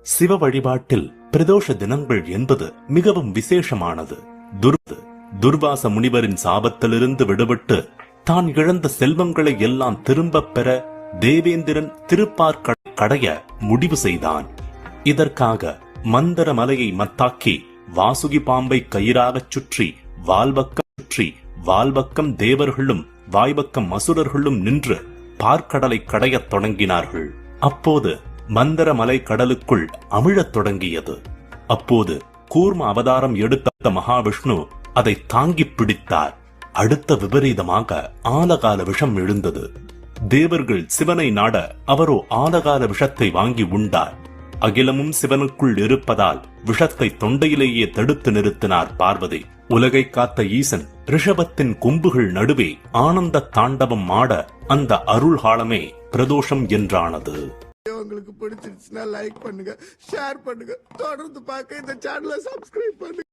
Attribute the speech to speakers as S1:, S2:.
S1: சிவ வழிபாட்டில் பிரதோஷ தினங்கள் என்பது மிகவும் விசேஷமானது. துர்வாச முனிவரின் சாபத்திலிருந்து விடுபட்டு தான் இழந்த செல்வங்களை எல்லாம் திரும்பப் பெற தேவேந்திரன் திருப்பார்கடலை கடைய முடிவு செய்தான். இதற்காக மந்தர மலையை மத்தாக்கி வாசுகி பாம்பை கயிறாகச் சுற்றி வால்பக்கம் தேவர்களும் வாய்பக்கம் அசுரர்களும் நின்று பார்க்கடலை கடையத் தொடங்கினார்கள். அப்போது மந்தர மலை கடலுக்குள் அமிழத் தொடங்கியது. அப்போது கூர்ம அவதாரம் எடுத்த மகாவிஷ்ணு அதை தாங்கி பிடித்தார். அடுத்த விபரீதமாக ஆலகால விஷம் எழுந்தது. தேவர்கள் சிவனை நாட அவரோ ஆலகால விஷத்தை வாங்கி உண்டார். அகிலமும் சிவனுக்குள் இருப்பதால் விஷத்தை தொண்டையிலேயே தடுத்து நிறுத்தினார் பார்வதி. உலகை காத்த ஈசன் ரிஷபத்தின் கொம்புகள் நடுவே ஆனந்த தாண்டவம் ஆட அந்த அருள்காலமே பிரதோஷம் என்றானது.
S2: உங்களுக்கு பிடிச்சிருச்சுன்னா லைக் பண்ணுங்க, ஷேர் பண்ணுங்க, தொடர்ந்து பார்க்க இந்த சேனலை சப்ஸ்கிரைப் பண்ணுங்க.